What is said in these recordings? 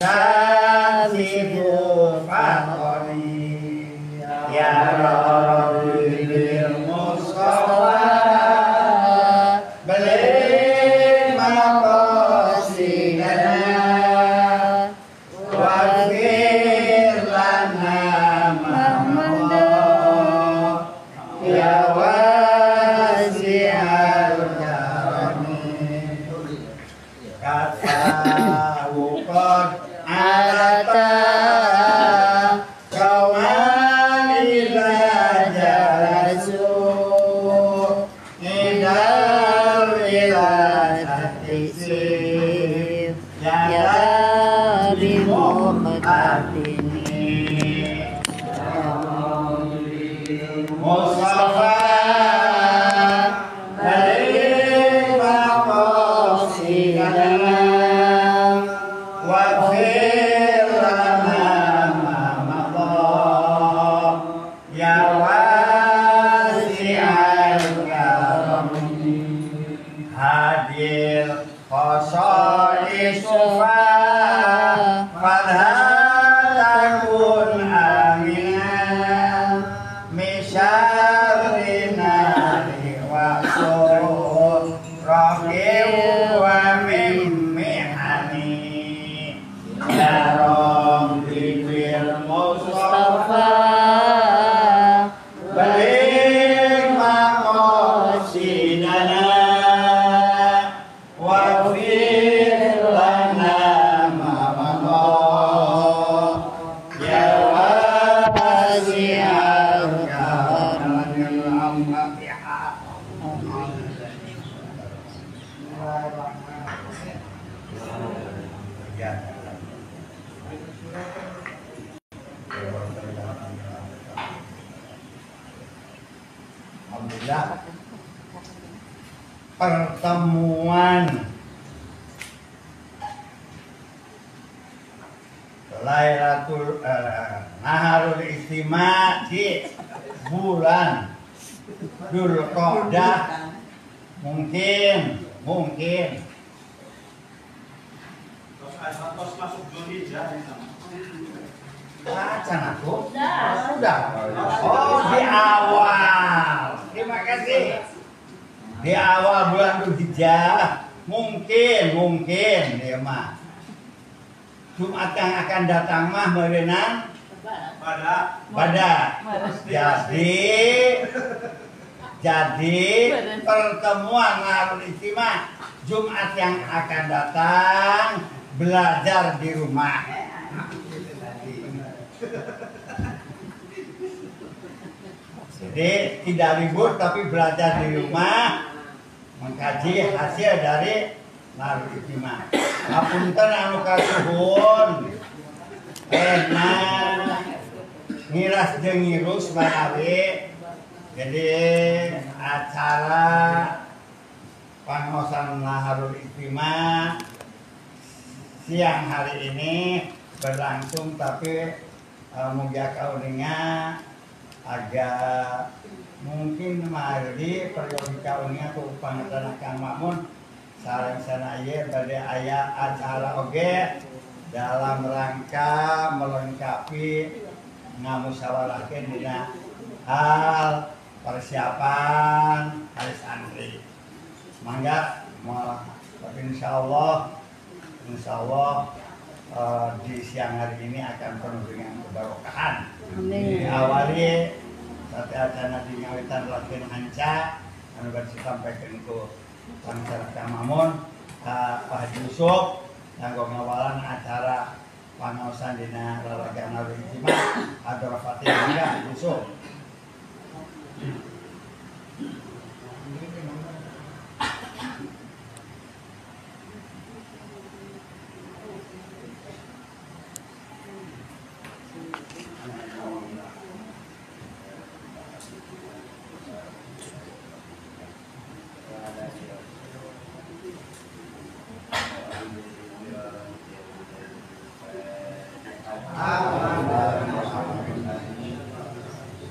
Sasibu fakoni ya Rabbil Mustafa balik maqasidana wafir lana Muhammad ya wasi'al karami kata wukod alata kawan ila jalasu idal ila tatisif ya bimuqtatini Mustafa balik maqasidana wafir lana ma madha ya wasi'al karami hadir khosais sufa fadhatakun aminan misyarina liwaksun rahim wa mimmihani ya Rabbil Mustafa balik maqasidana wafir lana ma madha ya wasi'al karamil amfiha Alhamdulillah pertemuan Lailatul Naharul Istima di bulan Dzulqa'dah mungkin Terus masuk Dzulhijjah Baca aku? Sudah. Oh, di awal. Terima kasih. Di awal bulan Dzulhijjah mungkin dia mah. Jumat yang akan datang mah merenang pada. Jadi pertemuan Naharul Istima Jumat yang akan datang belajar di rumah. Jadi tidak libur tapi belajar di rumah mengkaji hasil dari Naharul Istima. Ngapunten anu kasuhun ngiras jeung ngirus barawi. Jadi acara pangosan Naharul Istima siang hari ini berlangsung tapi mugia kauningnya agak mungkin mari periode kauningnya tuh pangatana Kang Makmun sareng sanaya bade aya acara oge dalam rangka melengkapi ngamusyawarahkeun dina hal persiapan hari santri. Mangga insyaallah di siang hari ini akan penuh dengan keberkahan. Diawali sate acara di ngawitan latihan hanca anu badhe sampaikan ku Pansar Kang Mamun Pak Haji Yusuf nganggo ngawalan acara pangaosan dina raraga Naharul Istima Hadroh Fatihah Haji Yusuf.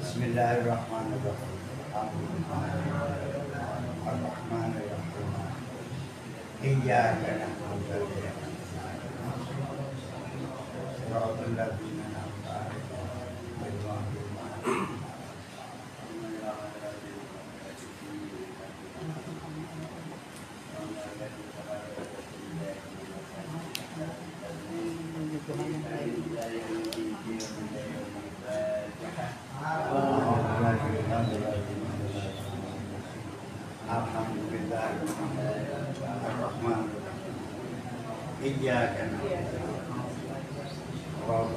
Bismillahirrahmanirrahim. Ar-Rahmanir-Rahim. Iyyaka na'budu wa iyyaka nasta'in. Siratal ladzina an'amta 'alaihim ghairil maghdubi 'alaihim Alhamdulillah Ar-Rahman Iyyaka na'budu wa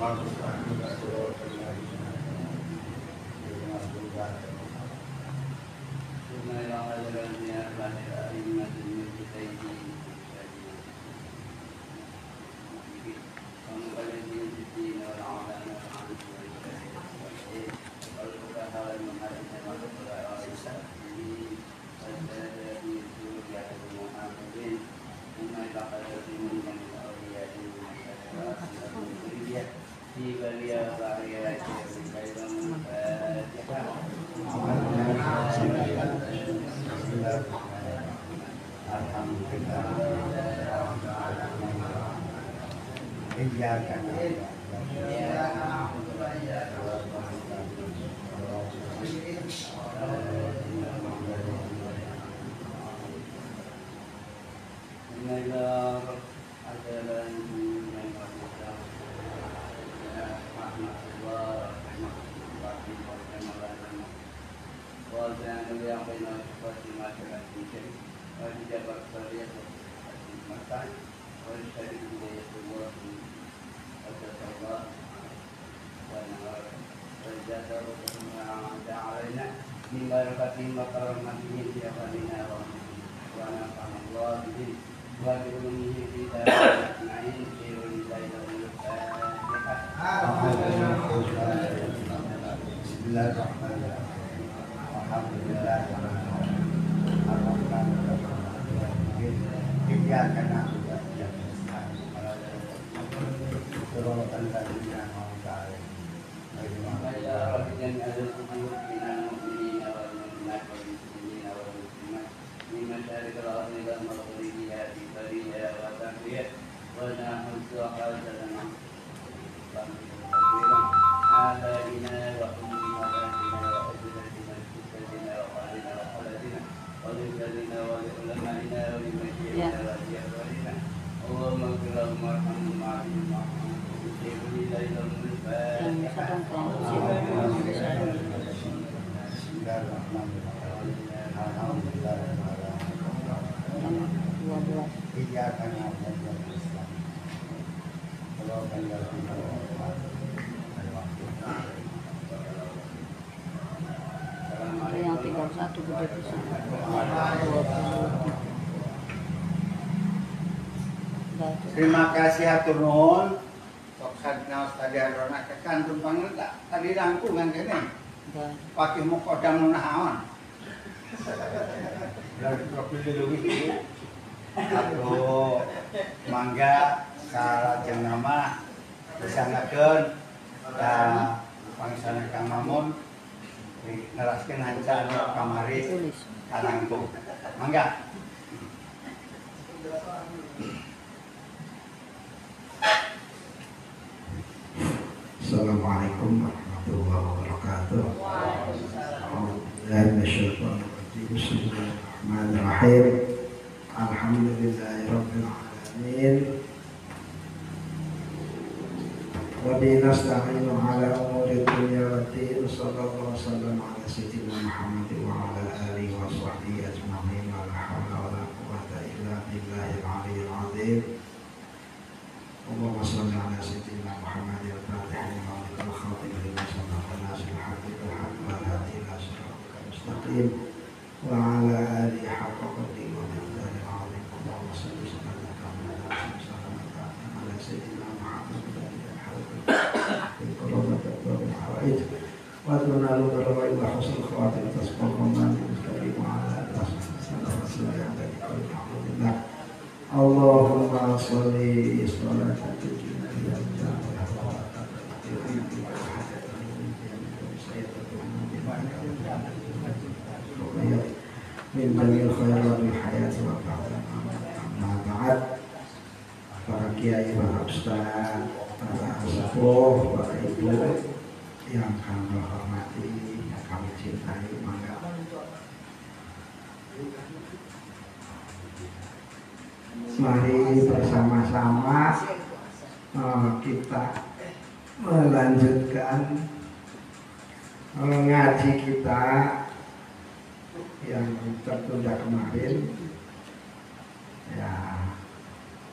iyyaka yang 31 gede bisa. Terima kasih hatur nuhun. Sok sadna tadi arona kekantun panggilta tadi rangkungan kene. Pakai mukodam nahaon. Lalu profil lebih. Atau mangga sarajeng nama disangakeun ka pangsana Kang Mamun neraskeun hanca anu kamari karangku. Mangga. Assalamualaikum warahmatullahi wabarakatuh. Bismillahirrahmanirrahim. Alhamdulillahirabbil alamin. Wa bihi nasta'inu ala umuri dunya waddin. Sallallahu wasallam ala sayyidina Muhammad wa ala alihi wa sahbihi ajma'in. La haula wa la quwwata illa billahil aliyyil azim. Allahumma shalli ala sayyidina Muhammad al-Fatih lima ughliqa wal-khatim lima sabaqa nasril haqqi bil haqqi wal hadi ila siratal mustaqim wa ala alihi haqqa qadrihi wa miqdarihi al-'azim. Allahumma shalli ala sayyidina Muhammad bil qurrati wal hawaij wa tunalu bil wa husnul khawatim tasbihuna bil wa ala alihi alhamdulillah. Allahumma sholli sholatan tujina ila min jamil khairal hayati wa ba'd. Para kiai, para ustaz, para asatidz sepuh, Bapak Ibu yang kami hormati, yang kami cintai, mangga. Mari bersama-sama kita melanjutkan ngaji kita yang tertunda kemarin. Ya,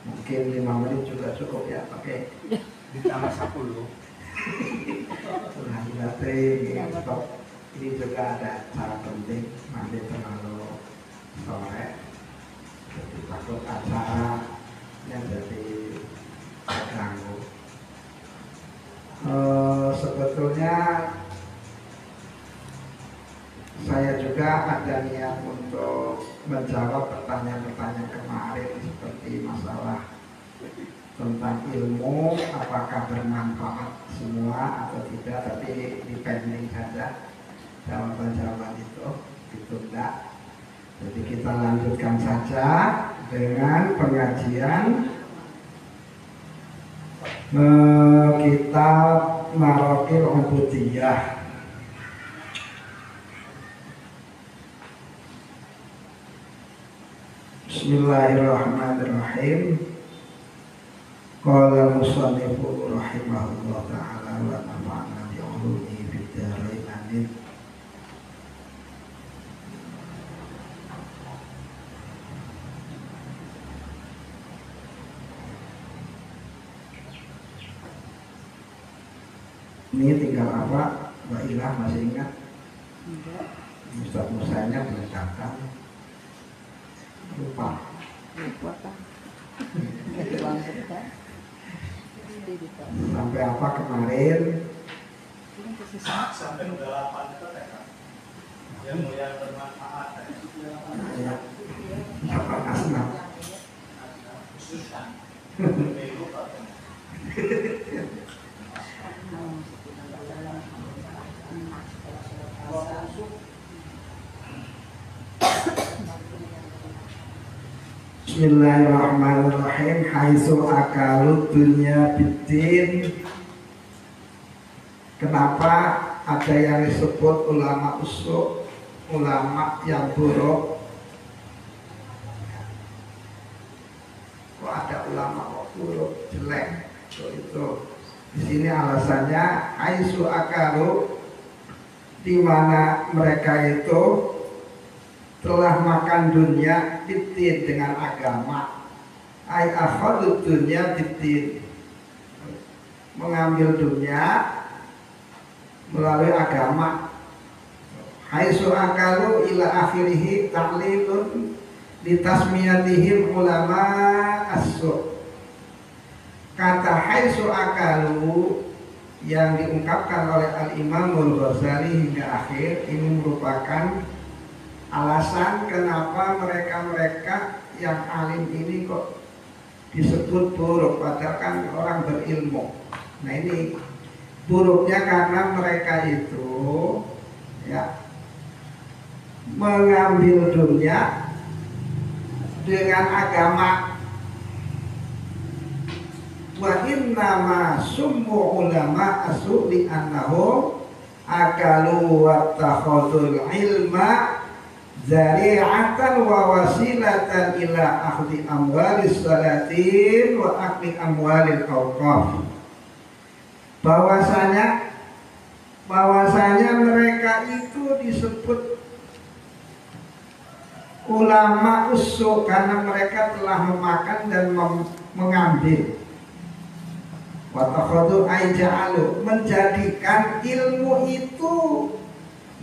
mungkin 5 menit juga cukup ya, pakai ditambah 10. Nah, ini juga ada cara penting, nanti terlalu sore, jadi takut acara yang jadi terganggu. Sebetulnya saya juga ada niat untuk menjawab pertanyaan-pertanyaan kemarin seperti masalah tentang ilmu apakah bermanfaat semua atau tidak, tapi depending saja jawaban-jawaban itu ditunda. Jadi kita lanjutkan saja dengan pengajian kitab Maraqil Ubudiyah. Bismillahirrahmanirrahim. Qala musannifu rahimahullah ta'ala wa nafa'ana bi'ulumihi fid dharain amin. Ini tinggal apa? Mbak Ilah masih ingat? Ustaz Musanya belum datang. Lupa Pak. sampai apa kemarin? Sampai udah 8 itu kan. Yang mulia bermanfaat. Ya, apa asnaf? Susah. Bismillahirrahmanirrahim. Haitsu akalu dunya biddin. Kenapa ada yang disebut ulama usul, ulama yang buruk? Kok ada ulama kok buruk, jelek? Itu di sini alasannya haitsu akalu, di mana mereka itu telah makan dunia biddin dengan agama. Ai akhadud dunya biddin, mengambil dunia melalui agama. Haitsu akalu ila akhirih ta'lilun litasmiyatihim ulama as-su'. Kata haitsu akalu yang diungkapkan oleh Al-Imamul Ghazali hingga akhir ini merupakan alasan kenapa mereka-mereka yang alim ini kok disebut buruk, padahal kan orang berilmu. Nah, ini buruknya karena mereka itu ya mengambil dunia dengan agama. Wa innama summu ulama asuli annahum akalu wattakhadul ilma zari'atan wa wasilatan ila akhdi amwalis salatin wa akli amwalil awqaf. Bahwasanya mereka itu disebut ulama usul karena mereka telah memakan dan mengambil. Wa takhadu ay ja'alu, menjadikan ilmu itu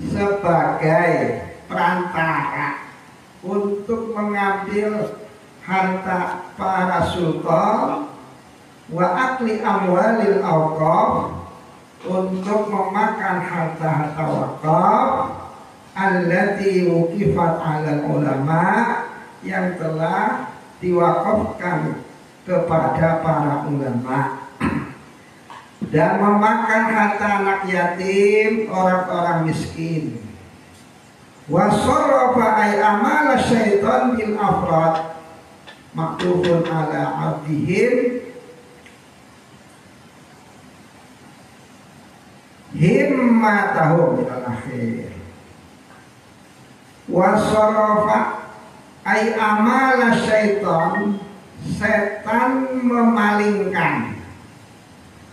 sebagai perantara untuk mengambil harta para sultan, wa akli amwalil awqaf, untuk memakan harta-harta wakaf, allati wukifat 'alal ulama, yang telah diwakafkan kepada para ulama, dan memakan harta anak yatim, orang-orang miskin. Wa sarrafa ay amala syaitan bil afrad maktufun ala abdihim himmatahum ila akhir. Wasorofa ay amala syaitan, setan memalingkan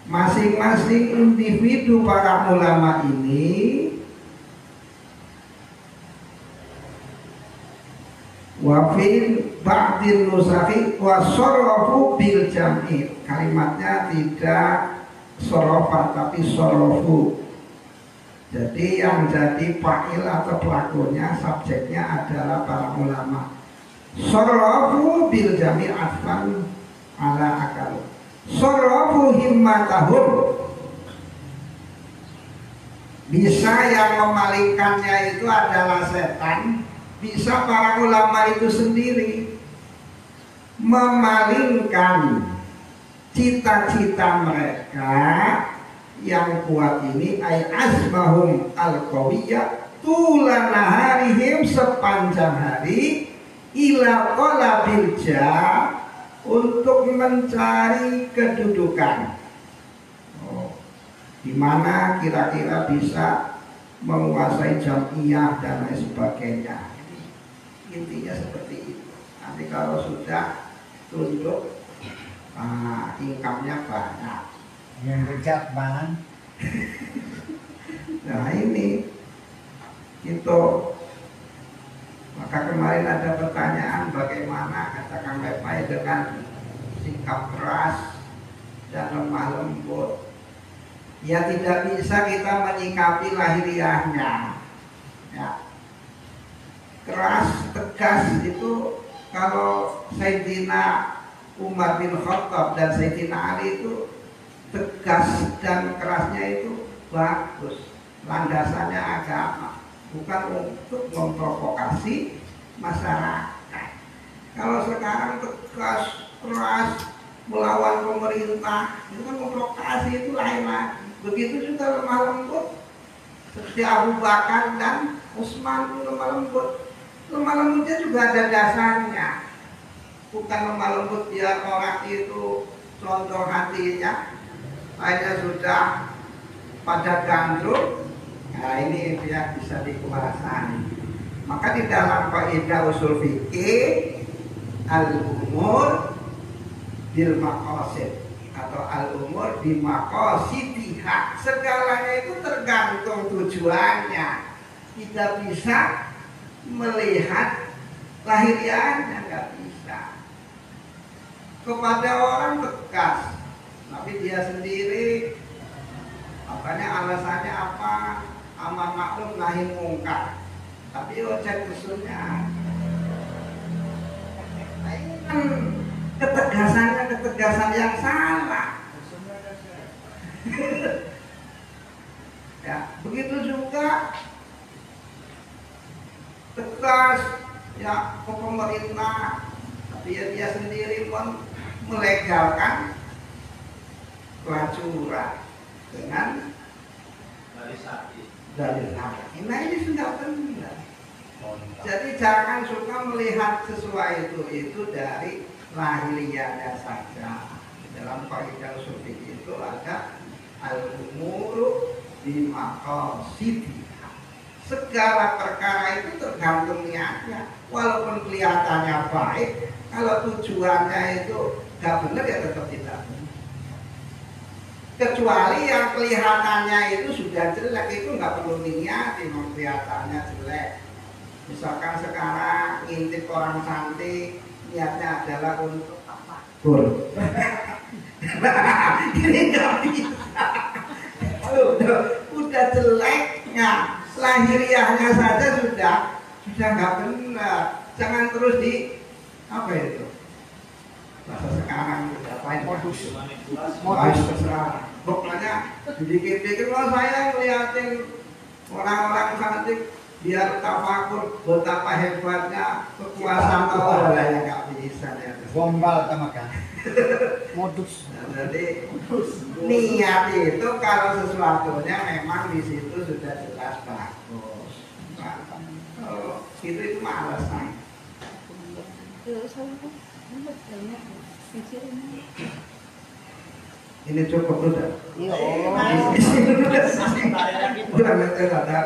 masing-masing individu para ulama ini wafil ba'din nusakhi wasorofu bil jam'i. Kalimatnya tidak sorofa tapi sorofu. Jadi yang jadi fa'il atau pelakunya, subjeknya adalah para ulama. Sorofu bil jami' atfan ala akal. Sorofu himmatahum. Bisa yang memalingkannya itu adalah setan, bisa para ulama itu sendiri memalingkan cita-cita mereka yang kuat ini. Ay azmahum al-qawiyah tulan naharihim, sepanjang hari, ila qalabil jah, untuk mencari kedudukan. Di mana kira-kira bisa menguasai jamiyah dan lain sebagainya. Intinya seperti itu. Nanti kalau sudah tunduk, income-nya banyak. Yang bejat man. Nah ini itu. Maka kemarin ada pertanyaan bagaimana kata Kang Lepai dengan sikap keras dan lemah lembut. Ya tidak bisa kita menyikapi lahiriahnya. Ya. Keras, tegas itu kalau Sayyidina Umar bin Khattab dan Sayyidina Ali itu tegas dan kerasnya itu bagus, landasannya agama, bukan untuk memprovokasi masyarakat. Kalau sekarang tegas, keras, melawan pemerintah, itu kan memprovokasi, itu lain lagi. Begitu juga lemah lembut, seperti Abu Bakar dan Utsman itu lemah lembut. Lemah lembutnya juga ada dasarnya, bukan lemah lembut biar orang itu condong hatinya. Akhirnya sudah pada gandrung, nah ini dia bisa dikuasai. Maka di dalam kaidah usul fikih, al-umur bil maqasid atau al-umur bi maqasidiha, segalanya itu tergantung tujuannya. Tidak bisa melihat lahiriahnya, nggak bisa. Kepada orang tegas, tapi dia sendiri, makanya alasannya apa? Amar ma'ruf nahi mungkar, tapi ojek usulnya. Nah, ini kan ketegasan yang salah. Ya, begitu juga tegas ya ke pemerintah, tapi ya dia sendiri pun melegalkan pelacuran dengan dari haki. Nah ini sudah benar. Jadi jangan suka melihat sesuai itu dari lahiriahnya saja. Dalam kaidah usul fikih itu ada al-umuru bi maqasidiha. Segala perkara itu tergantung niatnya. Walaupun kelihatannya baik, kalau tujuannya itu nggak benar ya tetap tidak benar. Kecuali yang kelihatannya itu sudah jelek, itu nggak perlu diniati, memang kelihatannya jelek. Misalkan sekarang ngintip orang cantik, niatnya adalah untuk apa? Ini nggak bisa. Udah jeleknya, lahiriahnya saja sudah nggak benar. Jangan terus di apa itu? Bahasa sekarang apain modus terserah. Pokoknya dikit-dikit kalau saya ngeliatin orang-orang cantik biar tafakur betapa hebatnya kekuasaan Allah, yang nggak bisa ya. Gombal sama kan. Modus. Nah, jadi niat itu kalau sesuatunya memang di situ sudah jelas bagus. Kalau itu mah alasan. Ini cukup udah. Iya. Udah nanti ada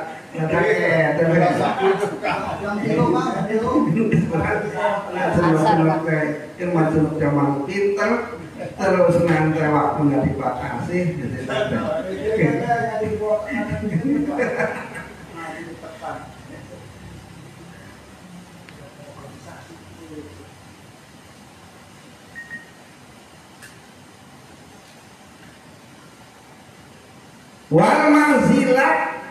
Ilmu zaman pinter terus nanti waktunya dibatasi. Wal manzilah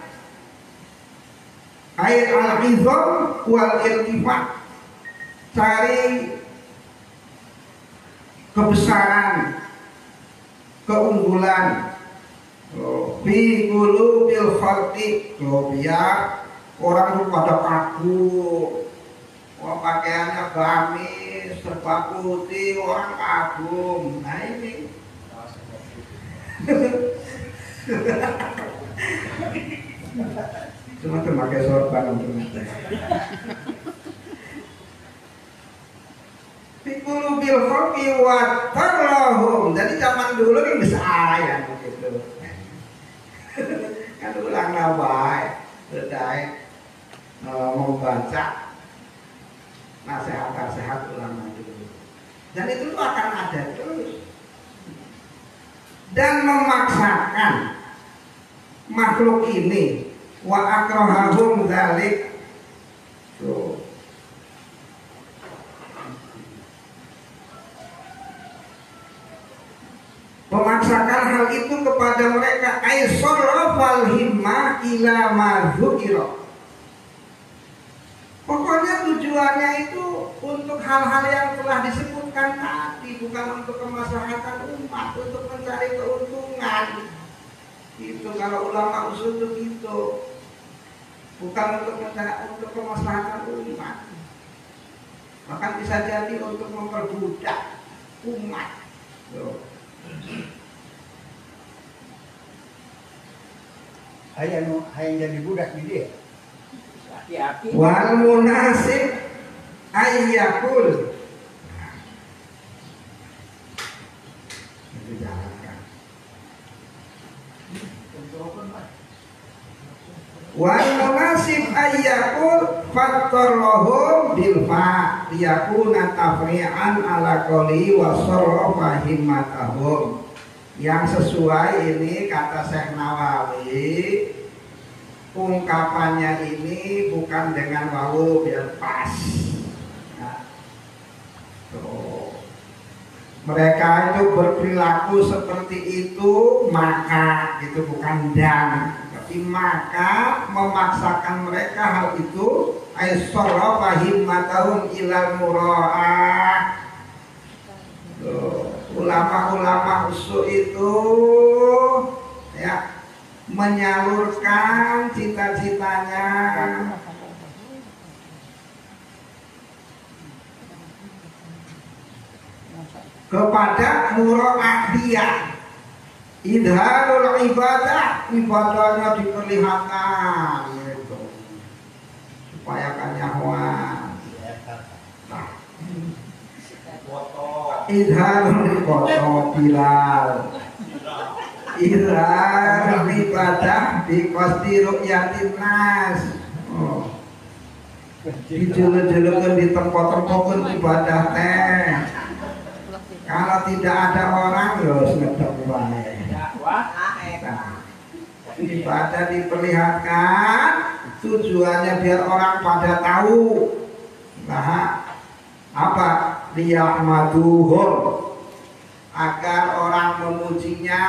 air al-izam wal irtifaq, cari kebesaran, keunggulan fi qulubil khalqi, biar orang itu pada kaku, pakaiannya gamis, serba putih, orang kagum. Nah ini cuma terpakai sorban untuk nanti. Pikulu bil hoki wa tarlahum. Jadi zaman dulu ini bisa ayat begitu. Kan ulang nabai, berdaya membaca nasihat-nasihat ulama dulu. Dan itu akan ada terus. Dan memaksakan makhluk ini wa akrahahum dzalik, memaksakan hal itu kepada mereka, aisarrafal himmah ila ma dzukira. Pokoknya tujuannya itu untuk hal-hal yang telah disebutkan tadi, bukan untuk kemaslahatan umat, untuk mencari keuntungan. Itu kalau ulama usul itu gitu, bukan untuk kemaslahatan umat, bahkan bisa jadi untuk memperbudak umat. Hayang jadi budak di dia. Wal munasib ayyakul, itu jalankan. Wal munasib ayyakul fattarahum bil fa liyakuna tafri'an ala qoli wa sarrafa himmatahum. Yang sesuai ini kata Syekh Nawawi, ungkapannya ini bukan dengan wawu biar pas. Nah, mereka itu berperilaku seperti itu, maka itu bukan dan, tapi maka memaksakan mereka hal itu aisara himmatahum ilal mura'ah. Ulama-ulama usul itu ya menyalurkan cita-citanya kepada mura'ah dia, idharul ibadah, ibadahnya diperlihatkan gitu, supaya kan nyahwan. Idharul foto Bilal, idharul ibadah di kosti ru'yatin nas. Dijuluk-julukan di tempat-tempat ibadah teh. Kalau tidak ada orang, ya ngedek wae. Ibadah diperlihatkan, tujuannya biar orang pada tahu. Nah, apa? Liyahmaduhum, agar orang memujinya.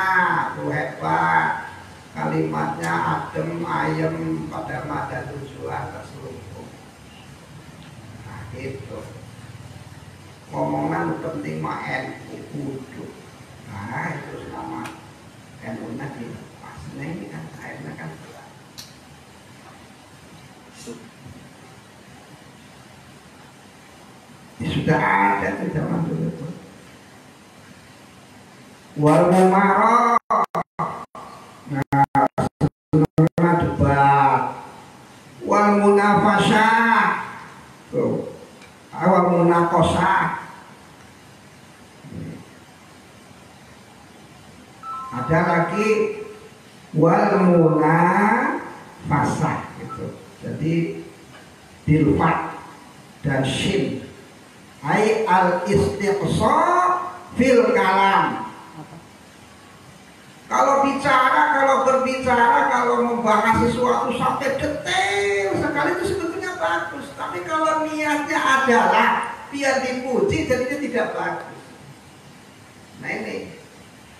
Tuh hebat, kalimatnya adem ayem pada mada tujuan terselubung. Nah itu ngomongan penting mah NU kudu. Nah itu sama NU nanti pas ini kan akhirnya kan sudah ada di zaman dulu itu. Wal mumarah, nah debat. Wal munafasah, tuh, wal munakosah. lagi wal munafasah gitu. Jadi dilfat dan shin. Ai al istiqsa fil kalam. Kalau bicara, kalau berbicara, kalau membahas sesuatu sampai detail sekali itu sebetulnya bagus. Tapi kalau niatnya adalah biar dipuji, jadinya tidak bagus. Nah ini,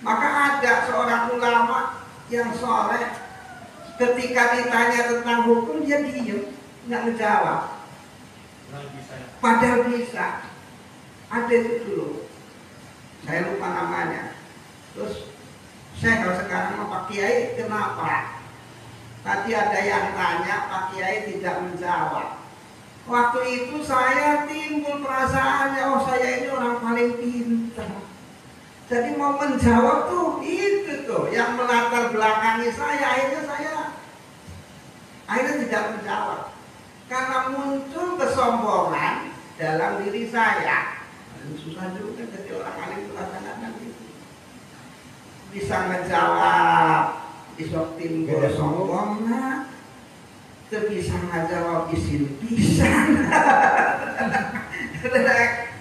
maka ada seorang ulama yang soleh, ketika ditanya tentang hukum dia diem, nggak menjawab. Padahal bisa. Ada itu dulu, saya lupa namanya. Terus saya kalau sekarang sama Pak Kiai, kenapa? Tadi ada yang tanya, Pak Kiai tidak menjawab. Waktu itu saya timbul perasaannya, oh saya ini orang paling pintar. Jadi mau menjawab tuh, itu tuh yang melatar belakangi saya. Akhirnya tidak menjawab. Karena muncul kesombongan dalam diri saya. Susah juga jadi orang alim itu kadang-kadang gitu. Bisa menjawab, bisa timbul sombong, nah, bisa ngajawab isin pisan.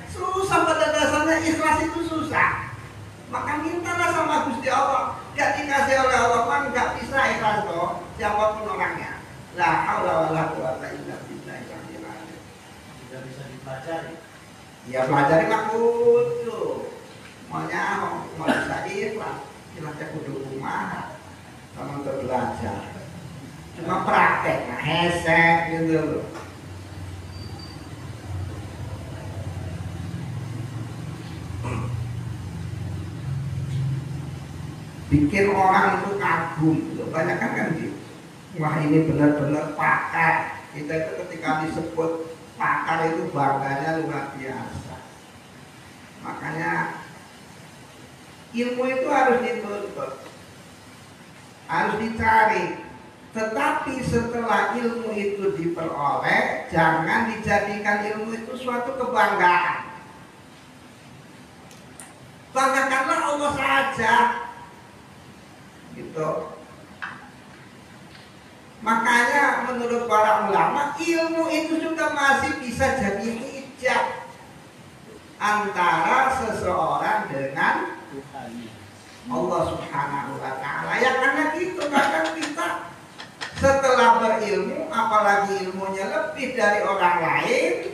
Susah pada dasarnya, ikhlas itu susah. Maka mintalah sama Gusti Allah. Gak dikasih oleh Allah kan gak bisa ikhlas toh, siapapun orangnya. La haula wala quwata illa billah. Tidak bisa dipelajari. Ya pelajari mah kudu. Maunya mau bisa ikhlas, ikhlasnya kudu kumaha. Sama untuk belajar. Cuma praktek, nah hesek gitu. Bikin orang itu kagum, banyak kan gitu. Wah ini benar-benar pakar. Kita itu ketika disebut pakar itu bangganya luar biasa. Makanya ilmu itu harus dituntut, harus dicari. Tetapi setelah ilmu itu diperoleh, jangan dijadikan ilmu itu suatu kebanggaan. Banggakanlah Allah saja, gitu. Makanya menurut para ulama, ilmu itu juga masih bisa jadi hijab antara seseorang dengan Allah Subhanahu wa Ta'ala. Ya karena gitu, kadang kita setelah berilmu, apalagi ilmunya lebih dari orang lain,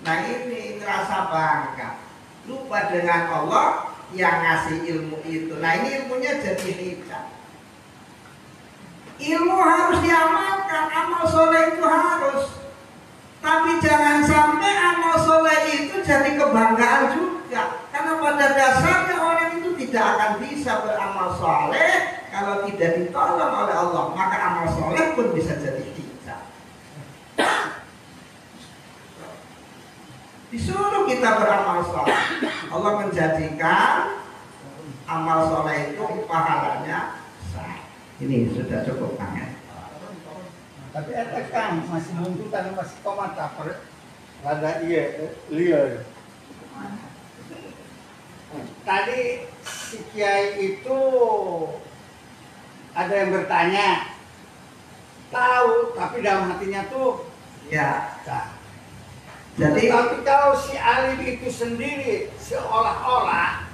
nah ini ngerasa bangga, lupa dengan Allah yang ngasih ilmu itu. Nah ini ilmunya jadi hijab. Ilmu harus diamalkan, amal soleh itu harus. Tapi jangan sampai amal soleh itu jadi kebanggaan juga. Karena pada dasarnya orang itu tidak akan bisa beramal soleh kalau tidak ditolong oleh Allah. Maka amal soleh pun bisa jadi hijab. Disuruh kita beramal soleh. Allah menjadikan amal soleh itu pahalanya sah. Ini sudah cukup kan ya? Tapi ada kan masih muncul kan masih komentar ada liar. Tadi si Kiai itu ada yang bertanya, tahu tapi dalam hatinya tuh Ya. tak. Jadi Tapi kalau si alim itu sendiri seolah-olah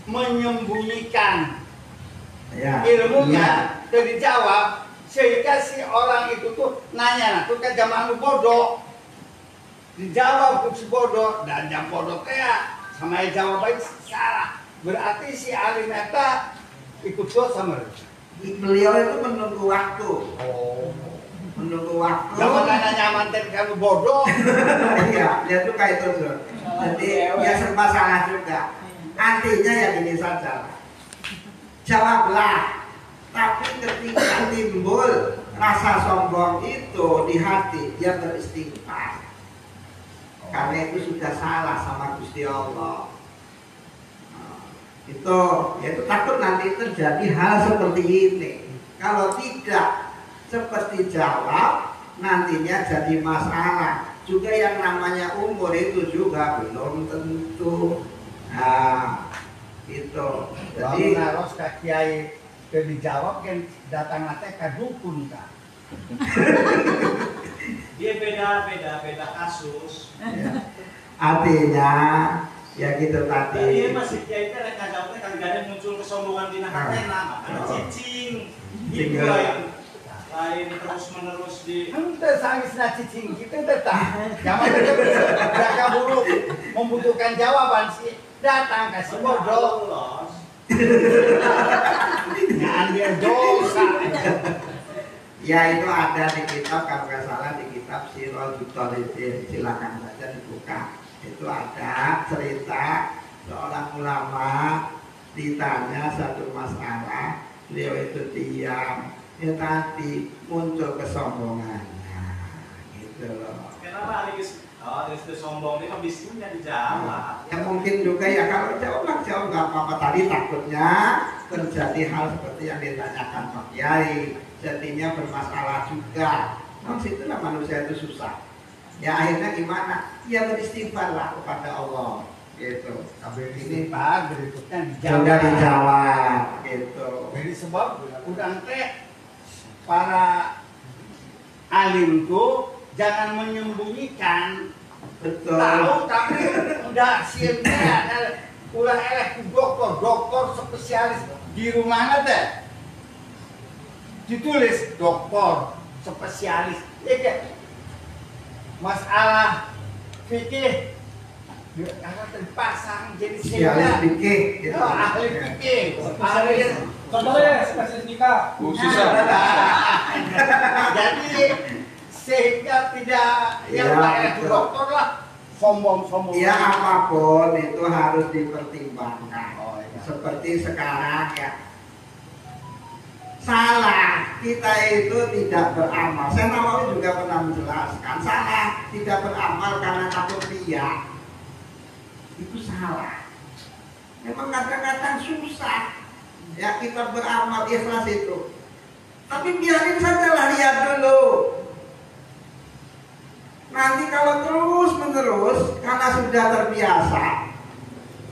menyembunyikan ya. ilmunya dan dijawab, sehingga si orang itu tuh nanya, nah tuh kan zaman lu bodoh, dijawab tuh si bodoh dan jam bodoh kayak sama jawabannya salah, berarti si alim eta ikut dosa mereka. Beliau itu menunggu waktu. Oh, Menunggu waktu. jangan nanya mantan kamu bodoh. Iya, dia tuh kayak itu tuh. Jadi ya serba salah juga. Artinya ya gini saja. Jawablah. Tapi ketika timbul rasa sombong itu di hati, dia beristighfar. Karena itu sudah salah sama Gusti Allah. Itu takut nanti terjadi hal seperti ini. Kalau tidak seperti jawab, nantinya jadi masalah. Juga yang namanya umur itu juga belum tentu. Nah, itu. Jadi naros ke kiai Udah dijawab kan datang nanti ke dukun kak. Dia beda kasus. Artinya ya gitu tadi. Dia masih kiai teh rek ngajawabnya kan gak ada muncul kesombongan dina hatena, makanya cicing. Itu lain terus menerus di Ente sangisna cicing kita datang. Zaman itu mereka buruk membutuhkan jawaban sih datang kasih bodoh. lolos. Ngambil dosa. Ya itu ada di kitab, kalau nggak salah di kitab Sirajul Talibin, silakan saja dibuka. Itu ada cerita seorang ulama ditanya satu masalah, beliau itu diam, ya tadi muncul kesombongannya, gitu loh. Kenapa Aris? Oh, Aris itu sombong, dia bisnisnya dijawab. Ya mungkin juga ya kalau jawab nggak apa-apa, tadi takutnya terjadi hal seperti yang ditanyakan Pak Kiai, jadinya bermasalah juga. Maksudnya manusia itu susah. Ya akhirnya gimana? Ya beristighfarlah kepada Allah, gitu. Sampai Ini Pak berikutnya juga dijawab. dijawab, gitu. Jadi sebab udah teh para alim tuh jangan menyembunyikan. Betul. Tahu tapi udah siapnya ada ulah eleh dokter spesialis di rumahnya teh ditulis dokter spesialis ya masalah fikih karena terpasang jadi Spesialis fikih, gitu. ahli fikih ahli Contohnya spesialis nikah. jadi sehingga tidak yang Ya, eleh betul. dokter lah sombong Ya apapun itu harus dipertimbangkan. Oh, iya. Seperti sekarang ya, salah kita itu tidak beramal. Saya Nawawi juga pernah menjelaskan, salah tidak beramal karena takut riya itu salah. Memang kadang-kadang susah ya kita beramal ikhlas itu, tapi biarin saja lah riya dulu. Nanti kalau terus menerus karena sudah terbiasa,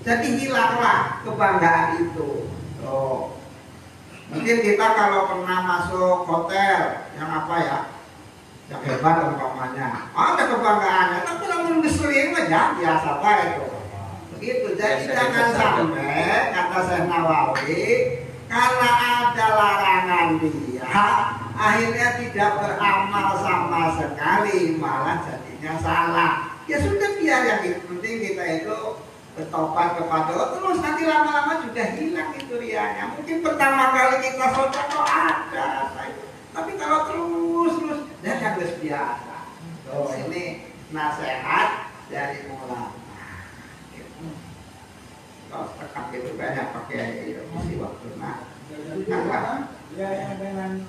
jadi hilanglah kebanggaan itu. Oh. Mungkin kita kalau pernah masuk hotel yang apa ya, yang hebat umpamanya, ada kebanggaannya, tapi lamun sering aja biasa pak itu. Begitu. Jadi jangan sampai kata Syekh Nawawi karena ada larangan dia, akhirnya tidak beramal sama sekali, malah jadinya salah. Ya sudah biar yang penting kita itu bertobat kepada Allah, terus nanti lama-lama juga hilang itu rianya. Mungkin pertama kali kita sedekah ada, tapi kalau terus dan yang biasa. Oh ini nasihat dari ulama. Kalau tekap itu banyak pakai isi waktu. Nah, Ya yang dengan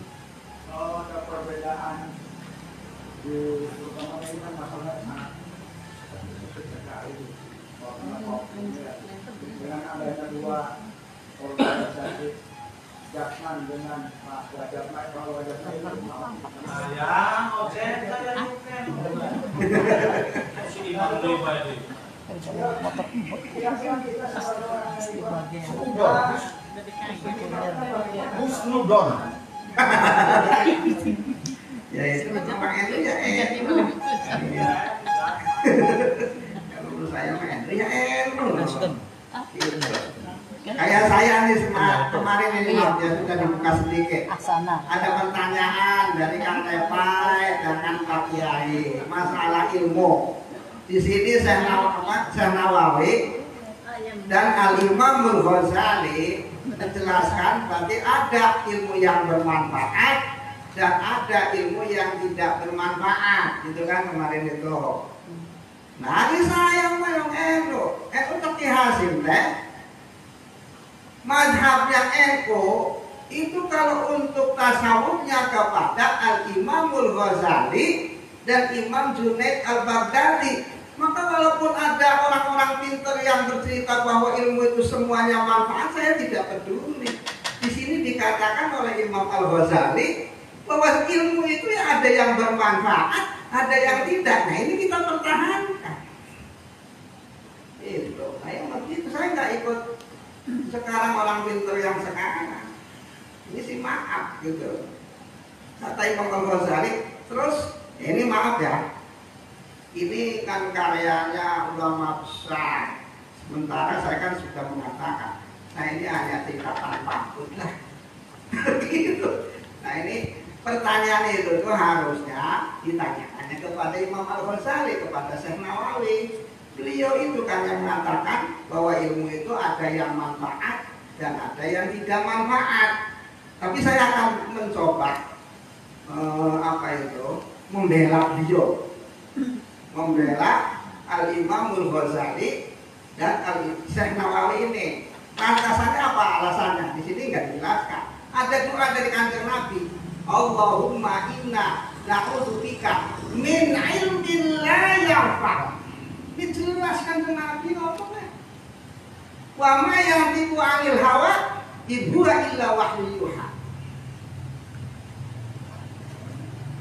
ada perbedaan di terutama ini kan masalahnya sekali dengan adanya dua organisasi Jakman dengan Pak Wajabman, Pak Wajabman Ayang, ojek saya bukan. Si Imam pribadi. Husnudon. ya itu memang itu ya kalau menurut saya mah itu ya kayak saya nih kemarin ini ya sudah dibuka sedikit. Ada pertanyaan dari Kang Tepai dan Pak Kiai masalah ilmu. Di sini Syekh Nawawi dan Al-Imam Ghazali menjelaskan berarti ada ilmu yang bermanfaat dan ada ilmu yang tidak bermanfaat, gitu kan kemarin itu. Nah, ini saya yang eno tapi hasil teh mazhabnya itu kalau untuk tasawufnya kepada Al-Imamul Ghazali dan Imam Junaid Al-Baghdadi. Maka walaupun ada orang-orang pintar yang bercerita bahwa ilmu itu semuanya manfaat, saya tidak peduli. Di sini dikatakan oleh Imam Al-Ghazali bahwa ilmu itu ya ada yang bermanfaat, ada yang tidak. Nah ini kita pertahankan. Itu saya begitu, saya nggak ikut sekarang orang pintar yang sekarang. Ini sih maaf gitu. Kata Imam Al-Ghazali, terus ini maaf ya, ini kan karyanya ulama besar. Sementara saya kan sudah mengatakan, nah ini hanya tingkatan takut lah. Gitu. Nah ini pertanyaan itu tuh harusnya ditanyakannya kepada Imam Al-Ghazali, kepada Syekh Nawawi. Beliau itu kan yang mengatakan bahwa ilmu itu ada yang manfaat dan ada yang tidak manfaat. Tapi saya akan mencoba membela beliau, membela Al-Imamul Ghazali dan Syekh Nawawi ini. Alasannya apa alasannya? Di sini nggak dijelaskan. Ada doa dari Kanjeng Nabi, Allahumma inna na'udzubika min ilmin la yanfa'. Ini jelas Kanjeng Nabi ngomongnya. Wa ma yantiqu 'anil hawa in huwa illa wahyu yuha.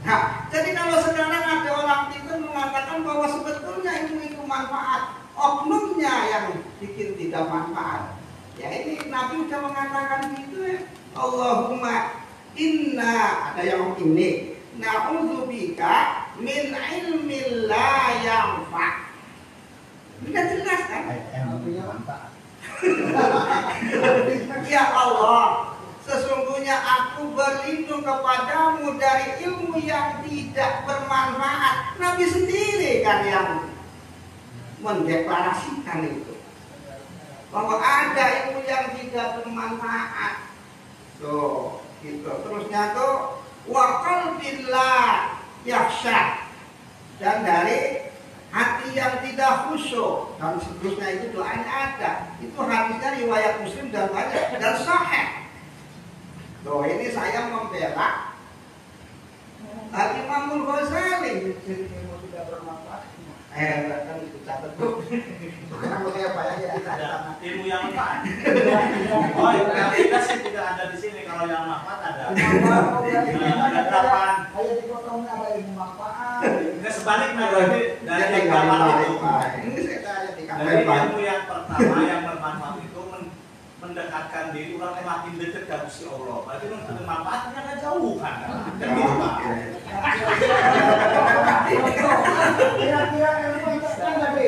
Nah, jadi kalau sekarang ada orang itu mengatakan bahwa sebetulnya itu manfaat, oknumnya yang bikin tidak manfaat. Ya ini Nabi sudah mengatakan gitu ya. Allahumma inna, ada yang ini, na'udzubika min ilmin la yanfa'. Sudah jelas kan? Ya Allah, sesungguhnya aku berlindung kepadamu dari ilmu yang tidak bermanfaat. Nabi sendiri kan yang mendeklarasikan itu, bahwa ada ilmu yang tidak bermanfaat. Tuh, gitu. Terusnya tuh wa qalbillah yakhsha, dan dari hati yang tidak khusyuk, dan seterusnya itu doanya ada. Itu hadisnya riwayat Muslim dan banyak dan sahih. Loh ini saya membela Al-Imamul Ghazali. Tidak bermanfaat. Kan itu catat tuh. Karena saya bayangin Ada ilmu yang manfaat. Oh, yang tidak sih tidak ada di sini. Kalau yang manfaat ada. Ada delapan. Ayo dipotongnya ada ilmu manfaat. Enggak sebaliknya berarti dari yang delapan itu. Ini saya tanya di Dari ilmu yang pertama yang bermanfaat itu mendekatkan diri orang yang makin dekat ke Gusti Allah. Berarti untuk manfaatnya kan jauh kan? Kira-kira ilmu itu kan tadi.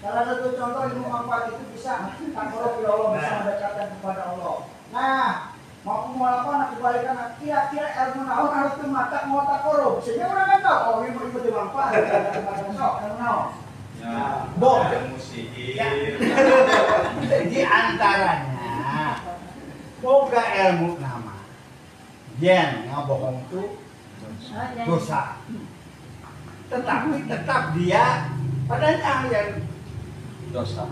Salah satu contoh ilmu manfaat itu bisa takarub ila Allah, bisa mendekatkan kepada Allah. Nah, mau melakukan kebalikan, kira-kira ilmu naon harus itu mata mau takarub. Sehingga orang kan tahu, oh ilmu itu bermanfaat. Ilmu naon. Ya, Bo. ilmu sihir. Di antaranya boga ilmu nama yen ngabohong itu dosa, tetapi tetap dia padanya yang dosa,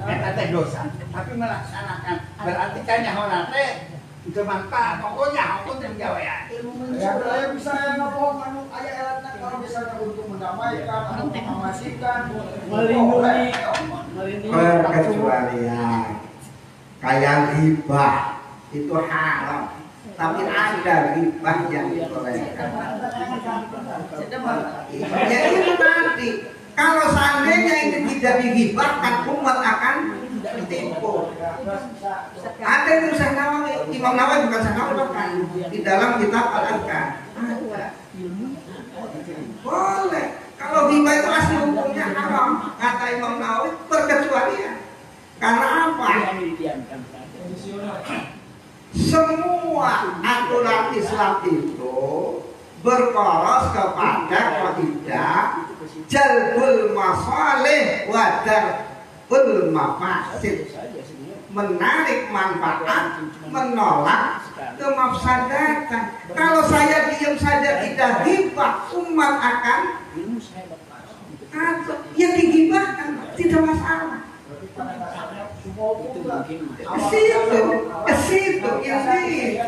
teh dosa, tapi melaksanakan berarti kan nyahona teh itu manfaat, pokoknya aku yang gawe ya. Saya bisa ngomong anu aya elatna kalau misalnya untuk mendamaikan, untuk mengamankan, melindungi perkecualian kayak hibah itu haram, tapi ada hibah yang dibolehkan. Ya itu tadi, kalau seandainya itu tidak dihibahkan, umat akan tertipu. Ada itu Syekh Nawawi, Imam Nawawi bukan Syekh Nawawi bahkan di dalam kitab Al-Adhkar ada. Boleh. Kalau hibah itu asli hukumnya haram, kata Imam Nawawi, perkecualian. Karena apa? Semua aturan Islam itu berkoros kepada kaidah jalbul masalih wa darul mafasid, menarik manfaat, menolak kemafsadatan. Kalau saya diam saja tidak hibah, umat akan yang digibahkan tidak masalah. Ke situ ini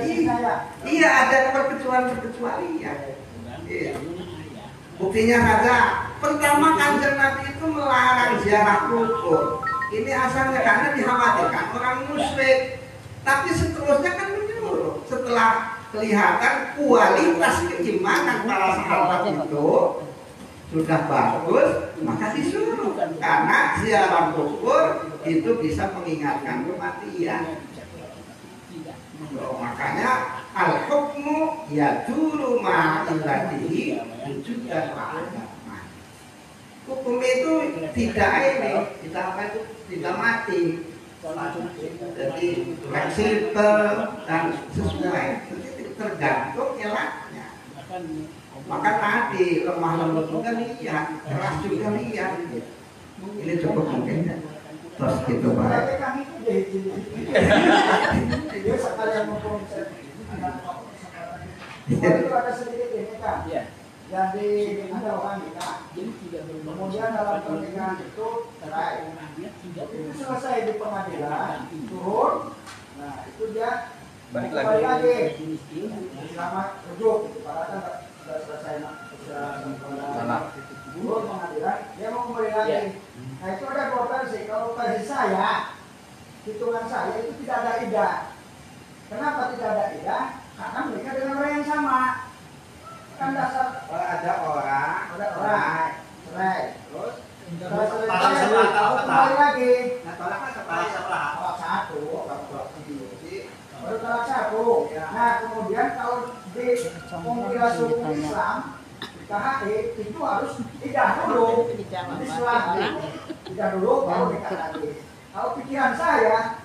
iya ada perkecualian. Iya. Buktinya saja, pertama Kanjeng Nabi itu melarang ziarah kubur. Ini asalnya karena dikhawatirkan orang musyrik. Tapi seterusnya kan menyuruh. Setelah kelihatan kualitas keimanan para sahabat itu sudah bagus, maka disuruh. Karena ziarah kubur itu bisa mengingatkan kematian. Makanya al-hukmu yaduru ma'illatihi wujudan wa'adaman. Hukum itu tidak tidak mati. Jadi fleksibel dan sesuai. Jadi tergantung ilahnya. Maka tadi lemah lembut juga lihat, keras juga lihat. Ini cukup mungkin ya. Terus gitu baik. Dia sekalian ngomong itu ada sedikit ini kan. Jadi ada orang nikah. Kemudian dalam pernikahan itu cerai. Itu selesai di pengadilan, turun. Nah itu dia Balik kembali lagi. lagi. Selamat rujuk. Padahal kan sudah selesai turun pengadilan, dia mau kembali lagi. Nah itu ada dua versi. Kalau versi saya, hitungan saya itu tidak ada idah. Kenapa tidak ada idah? Karena menikah dengan orang yang sama. Kan dasar Ada orang cerai. Terus Kalau kembali lagi. nah tolaknya Kalau setelah Talak satu, baru talak satu. Ya. Nah kemudian kalau di kompilasi hukum Islam KHI itu harus idah dulu. Nanti setelah idah dulu baru nikah lagi. Kalau pikiran saya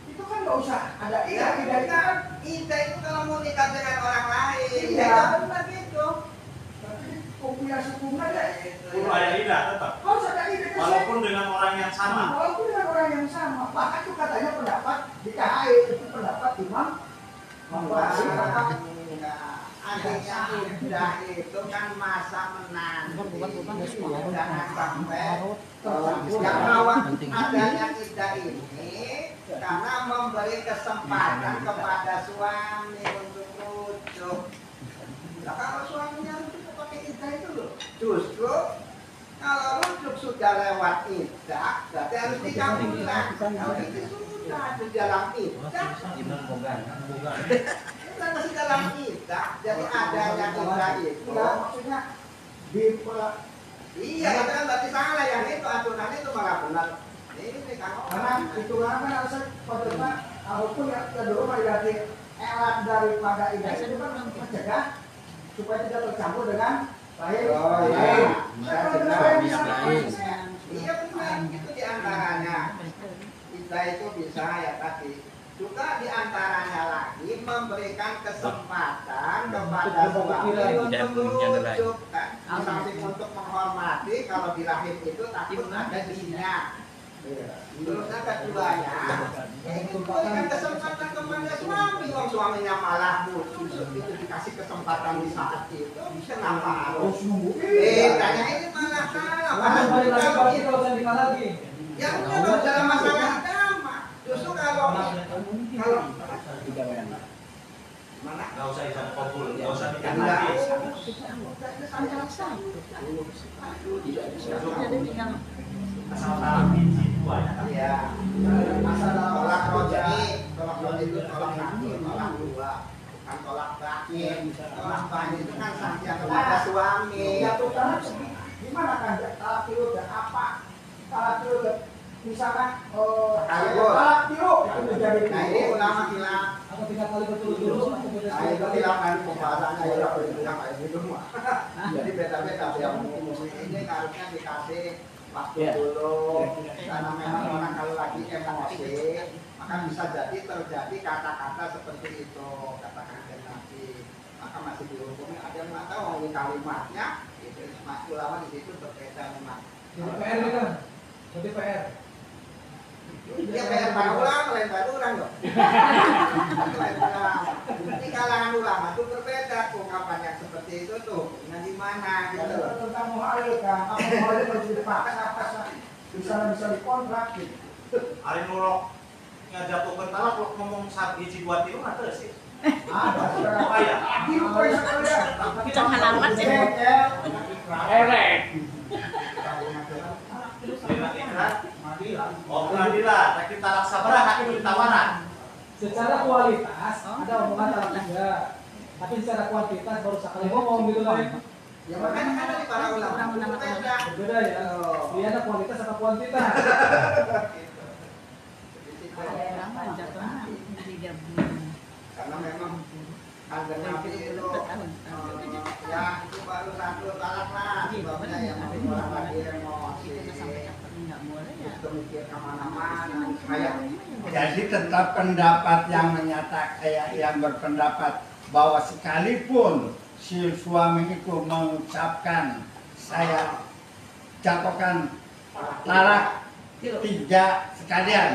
itu kan nggak usah ada idah. Idah itu kan Ida itu kalau mau nikah dengan orang lain, Iya. ya benar gitu. tapi kompilasi hukum ada. perlu ada idah tetap. Harus ada idah. Walaupun dengan orang yang sama. Walaupun dengan orang yang sama, bahkan itu katanya pendapat di KHI itu pendapat Imam Mawasi. Adanya indah itu kan masa menanti. Jangan sampai yang awal adanya indah ini karena memberi kesempatan kepada suami untuk rujuk. Nah, kalau suaminya rujuk pakai indah itu loh, justru kalau rujuk sudah lewat iddah, berarti harus dikabulkan. Kalau itu sudah di dalam iddah, itu masih dalam iddah. Jadi adanya iddah itu, Ya, maksudnya di iya itu kan berarti salah yang itu aturan itu malah benar. Ini kan karena hitungan kan harus pada walaupun ya kedua berarti elat daripada idah itu kan mencegah supaya tidak tercampur dengan lain. Oh, iya. Lain. Bisa Kalau juga dengan lain bisa sama lain. persis. Iya benar, itu diantaranya. Kita itu bisa ya tadi. Juga diantaranya lagi memberikan kesempatan kepada suami untuk merujuk. Di samping untuk menghormati, kalau di rahim itu takut ada isinya. Terus yang keduanya, memberikan kesempatan kepada suami. Wong suaminya malah muncul, itu dikasih kesempatan di saat itu. Kenapa harus nunggu? Tanya ini malah salah. Malah ya udah kalau dalam masalah agama. Justru kalau mana? Gak usah ijab kabul, gak usah nikah Enggak. lagi. Asal tahu biji dua ya. Iya. Masalah Tolak rojani, tolak rojani itu tolak satu, tolak dua, bukan tolak bakin. Tolak bakin itu kan sanksian kepada suami. Ya terutama gimana kan talak tiru dan apa? Talak tiru dan misalkan talak tiru itu menjadi Nah ini ulama bilang, atau 3 kali berturut-turut nah itu bilang kan pembahasannya ya bilang kayak gitu mah. Jadi beda-beda yang ini harusnya dikasih waktu dulu karena memang orang kalau lagi emosi maka bisa jadi terjadi kata-kata seperti itu katakan nanti maka masih dihukumi ada yang nggak tahu ini kalimatnya itu ulama di situ berbeda memang. jadi PR gitu. Jadi PR. Dia kayak para ulama lain para orang loh. Di kalangan ulama itu berbeda ungkapan yang seperti itu tuh. Nah di mana gitu loh. Tentang muhalil kan, apa muhalil harus didepakan apa bisa dikontrak gitu. Ari nulok ngajatukeun talak lo ngomong saat biji buat itu ada sih. Ada saudara. Oh iya. Di poin saudara. Kita halaman ya. Erek. Oh pengadilan, tapi talak sabarah hakim ditawaran. Secara kualitas ada omongan talak juga, tapi secara kuantitas baru sekali ngomong gitu kan. Ya makanya kan di para ulama itu berbeda. Berbeda ya. Dia ada kualitas atau kuantitas. Jatuhnya 3 bulan. karena memang harga Nabi itu ya itu baru satu talak lah sebabnya yang orang lagi emosi mikir kemana-mana kayak Jadi tetap pendapat yang menyatakan yang berpendapat bahwa sekalipun si suami itu mengucapkan saya jatuhkan talak 3 sekalian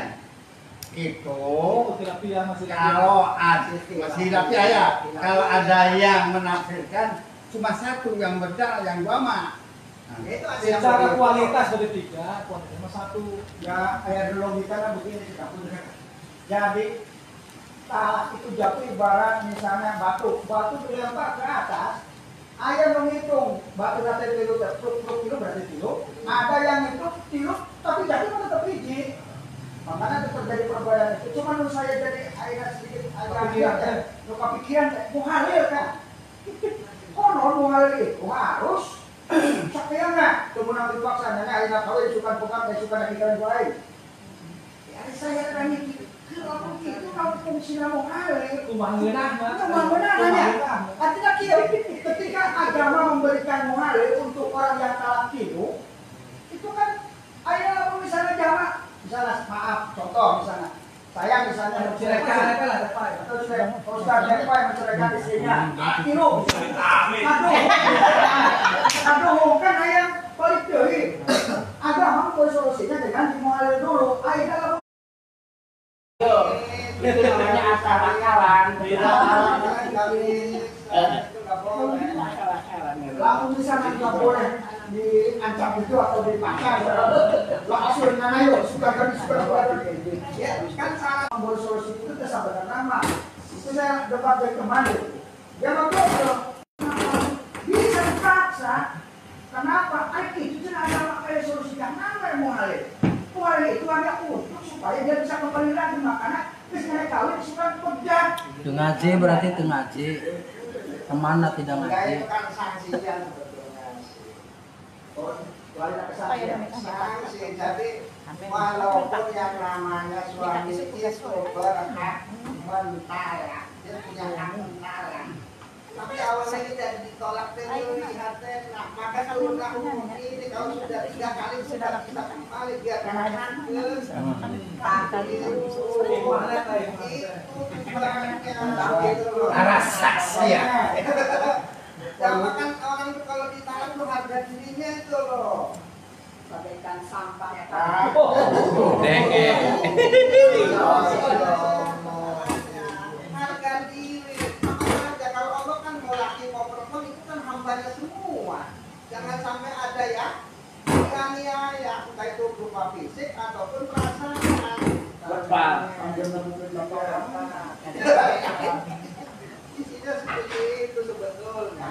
itu kalau masih rapi ya kalau ada yang menafsirkan cuma satu yang benar yang dua mah itu Secara kualitas dari 3, kualitas 1. ya kayak dulu kita begini jadi talak itu jatuh ibarat misalnya batu dilempar ke atas ayah menghitung batu rata tilu berarti tilu ada yang itu tilu tapi jatuh tetap biji makanya itu terjadi perbedaan itu cuma menurut saya jadi akhirnya sedikit agak kepikiran mau halil kan konon mau halil itu harus sakit enggak kemudian dipaksa nanya akhirnya kawin suka bukan suka lagi kalian lain ya saya tanya kalau itu kalau fungsi mau halil Benar hanya artinya ketika agama memberikan muhalil untuk orang yang talak itu kan ayo misalnya jamaah misalnya maaf contoh misalnya saya misalnya menceraikan atau Ustaz Depai menceraikan istrinya tilu aduh kan ayam balik deui agama solusinya dengan dimuhalil dulu ayo itu namanya akal-akalan. Lalu misalnya nggak boleh diancam itu atau dipaksa, langsung dengan ayo suka ya kan salah membuat solusi itu sebenarnya nama. Itu saya debat dari kemarin. Dia betul bisa dipaksa. Kenapa? Itu ada kayak solusi yang nama yang mau halil. Itu ada untuk supaya dia bisa kembali lagi makanya misalnya kawin suka pegat. Itu ngaji berarti itu ngaji. Kemana tidak ngaji? Itu kan sanksinya sebetulnya. Sanksi. Jadi walaupun yang namanya suami itu berhak mentalak, dia punya hak mentalak. Tapi awalnya tidak ditolak lihat nah maka turunlah hukum ini kalau sudah 3 kali sudah bisa kembali biar itu arah saksi ya kan orang itu kalau ditalak tuh harga dirinya itu loh bagaikan sampah harga diri kalau Allah kan mau laki mau perempuan itu kan hambanya semua jangan sampai ada ya dianiaya entah itu berupa fisik ataupun perasaan isinya seperti itu sebetulnya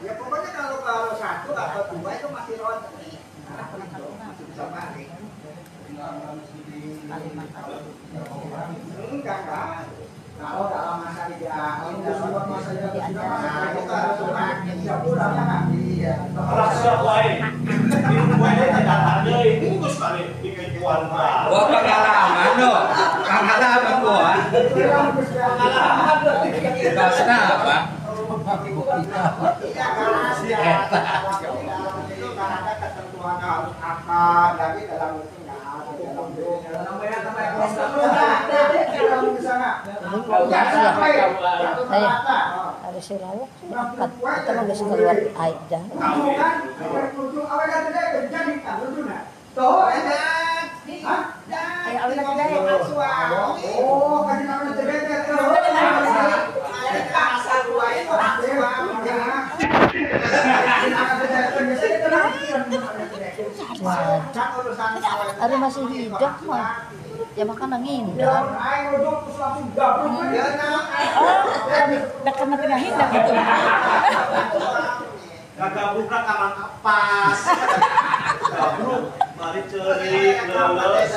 ya pokoknya kalau 1 atau 2 itu masih rontok bisa balik enggak kalau dalam masa Gua pengalaman loh. Pengalaman gua. Bahasa apa? Si Eta itu kan ada ketentuan harus akad tapi dalam itu nggak ada ada sirawak kita mah geus keluar air jangan ada masih hidup mah Ya makan angin. Ya lamun aing ngojok terus langsung gabruk we. Ya Dah karena tengah hindak gitu. Gagabruk ka kamang kapas. Gabruk bari ceurik leuleus.